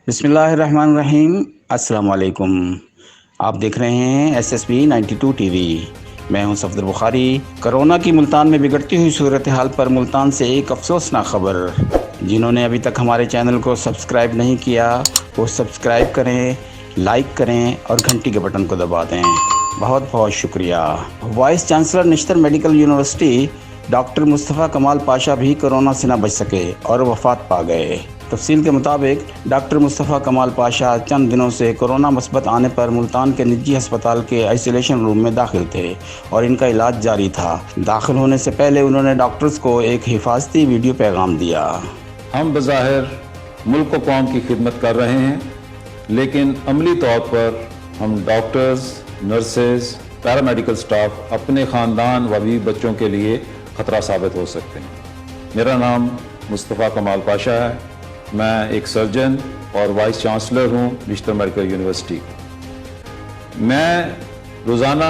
बिस्मिल्लाहिर्रहमानिर्रहीम। अस्सलाम वालेकुम। आप देख रहे हैं SSB 92 TV। मैं हूं सफदर बुखारी। कोरोना की मुल्तान में बिगड़ती हुई सूरत हाल पर मुल्तान से एक अफसोसनाक खबर। जिन्होंने अभी तक हमारे चैनल को सब्सक्राइब नहीं किया वो सब्सक्राइब करें, लाइक करें और घंटी के बटन को दबा दें। बहुत बहुत शुक्रिया। Vice chancellor Nishtar medical university doctor Mustafa कमाल पाशा भी कोरोना से न बच सके और वफ़ात पा गए। तफसील के मुताबिक डॉक्टर मुस्तफ़ा कमाल पाशा चंद दिनों से कोरोना मुस्बत आने पर मुल्तान के निजी अस्पताल के आइसोलेशन रूम में दाखिल थे और इनका इलाज जारी था। दाखिल होने से पहले उन्होंने डॉक्टर्स को एक हिफाजती वीडियो पैगाम दिया। हम बज़ाहिर मुल्क व कौम की खिदमत कर रहे हैं, लेकिन अमली तौर पर हम डॉक्टर्स, नर्सेज, पैरामेडिकल स्टाफ अपने ख़ानदान व भी बच्चों के लिए ख़तरा साबित हो सकते हैं। मेरा नाम मुस्तफ़ा कमाल पाशा है। मैं एक सर्जन और वाइस चांसलर हूँ निश्तर मेडिकल यूनिवर्सिटी। मैं रोज़ाना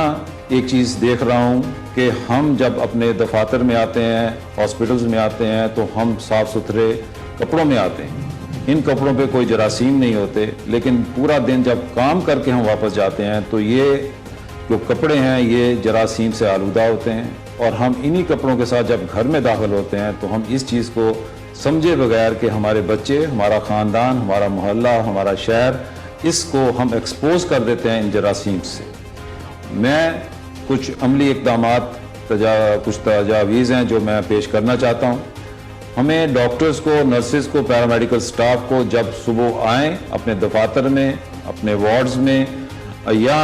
एक चीज़ देख रहा हूँ कि हम जब अपने दफातर में आते हैं, हॉस्पिटल्स में आते हैं, तो हम साफ़ सुथरे कपड़ों में आते हैं। इन कपड़ों पे कोई जरासीम नहीं होते, लेकिन पूरा दिन जब काम करके हम वापस जाते हैं तो ये जो कपड़े हैं ये जरासीम से आलूदा होते हैं, और हम इन्हीं कपड़ों के साथ जब घर में दाखिल होते हैं तो हम इस चीज़ को समझे बगैर कि हमारे बच्चे, हमारा ख़ानदान, हमारा मोहल्ला, हमारा शहर, इसको हम एक्सपोज कर देते हैं इन जरासीम से। मैं कुछ अमली इक़दामात, कुछ तजावीज़ हैं जो मैं पेश करना चाहता हूँ। हमें डॉक्टर्स को, नर्सेज को, पैरामेडिकल स्टाफ को जब सुबह आएँ अपने दफातर में, अपने वार्ड्स में या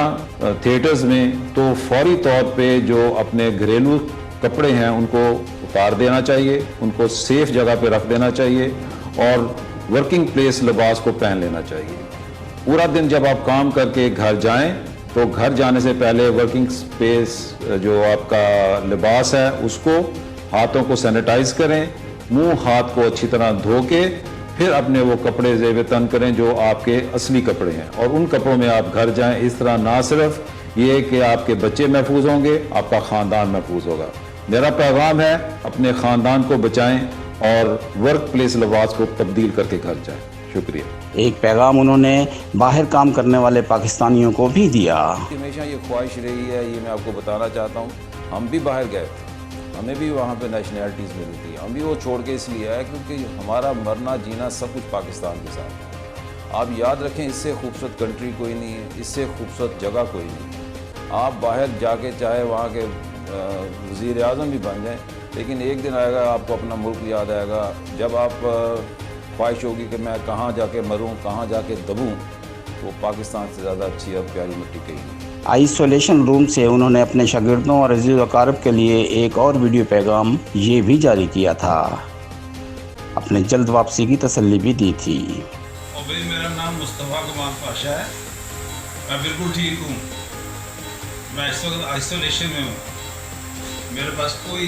थिएटर्स में, तो फौरी तौर पे जो अपने घरेलू कपड़े हैं उनको उतार देना चाहिए, उनको सेफ जगह पे रख देना चाहिए और वर्किंग प्लेस लिबास को पहन लेना चाहिए। पूरा दिन जब आप काम करके घर जाएं तो घर जाने से पहले वर्किंग स्पेस जो आपका लिबास है उसको, हाथों को सैनिटाइज करें, मुंह हाथ को अच्छी तरह धो के फिर अपने वो कपड़े ज़ेब तन करें जो आपके असली कपड़े हैं, और उन कपड़ों में आप घर जाएं। इस तरह ना सिर्फ ये कि आपके बच्चे महफूज होंगे, आपका ख़ानदान महफूज होगा। मेरा पैगाम है, अपने ख़ानदान को बचाएं और वर्क प्लेस लिबास को तब्दील करके घर जाएं। शुक्रिया। एक पैगाम उन्होंने बाहर काम करने वाले पाकिस्तानियों को भी दिया। हमेशा ये ख्वाहिश रही है, ये मैं आपको बताना चाहता हूँ। हम भी बाहर गए थे, हमें भी वहाँ पे नेशनैलिटीज़ मिली थी, हम भी वो छोड़ के इसलिए आए क्योंकि हमारा मरना जीना सब कुछ पाकिस्तान के साथ है। आप याद रखें, इससे खूबसूरत कंट्री कोई नहीं है, इससे खूबसूरत जगह कोई नहीं है। आप बाहर जाके चाहे वहाँ के वज़ीर आज़म भी बन जाएं, लेकिन एक दिन आएगा आपको अपना मुल्क याद आएगा। जब आप ख्वाहिश होगी कि मैं कहाँ जाके मरूं, कहाँ जाके दबूं, वो पाकिस्तान से ज़्यादा अच्छी और प्यारी मिट्टी कहीं नहीं। आइसोलेशन रूम से उन्होंने अपने शागिर्दों और अज़ीज़ व अक़ारिब के लिए एक और वीडियो पैगाम ये भी जारी किया था। अपने जल्द वापसी की तसल्ली भी दी थी। और भाई, मेरा नाम मुस्तफ़ा कमाल पाशा है। मैं बिल्कुल ठीक हूँ। मैं इस वक्त आइसोलेशन में हूँ। मेरे पास कोई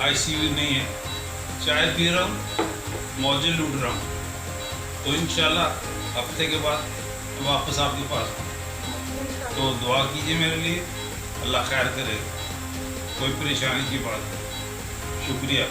ICU नहीं है। चाय पी रहा हूँ, मौजें लूट रहा हूँ। तो इंशाल्लाह हफ्ते के बाद वापस आपके पास हूँ। तो दुआ कीजिए मेरे लिए, अल्लाह खैर करे, कोई परेशानी की बात नहीं। शुक्रिया।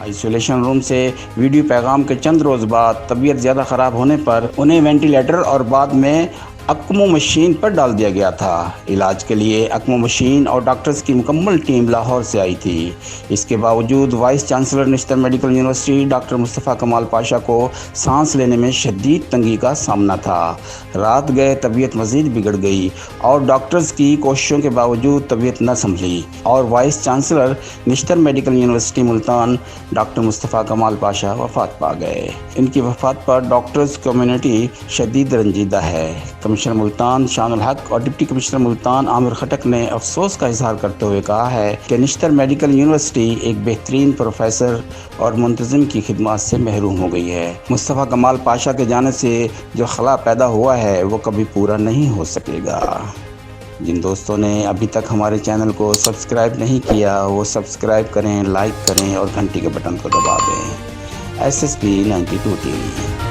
आइसोलेशन रूम से वीडियो पैगाम के चंद रोज़ बाद तबीयत ज़्यादा ख़राब होने पर उन्हें वेंटिलेटर और बाद में अक्मो मशीन पर डाल दिया गया था। इलाज के लिए अक्मो मशीन और डॉक्टर्स की मुकम्मल टीम लाहौर से आई थी। इसके बावजूद vice chancellor Nishtar medical university doctor Mustafa कमाल पाशा को सांस लेने में शदीद तंगी का सामना था। रात गए तबीयत मज़ीद बिगड़ गई और डॉक्टर्स की कोशिशों के बावजूद तबीयत न संभली और vice chancellor Nishtar medical university Multan doctor Mustafa कमाल पाशा वफ़ात पा गए। इनकी वफ़ात पर डॉक्टर्स कम्युनिटी शदीद रंजीदा है। कमिश्नर मुल्तान शानुल हक और डिप्टी कमिश्नर मुल्तान आमिर खटक ने अफसोस का इजहार करते हुए कहा है कि निश्तर मेडिकल यूनिवर्सिटी एक बेहतरीन प्रोफेसर और मुंतज़िम की खिदमत से महरूम हो गई है। मुस्तफ़ा कमाल पाशा के जाने से जो खला पैदा हुआ है वो कभी पूरा नहीं हो सकेगा। जिन दोस्तों ने अभी तक हमारे चैनल को सब्सक्राइब नहीं किया वो सब्सक्राइब करें, लाइक करें और घंटी के बटन को दबा दें। SSB 92 TV।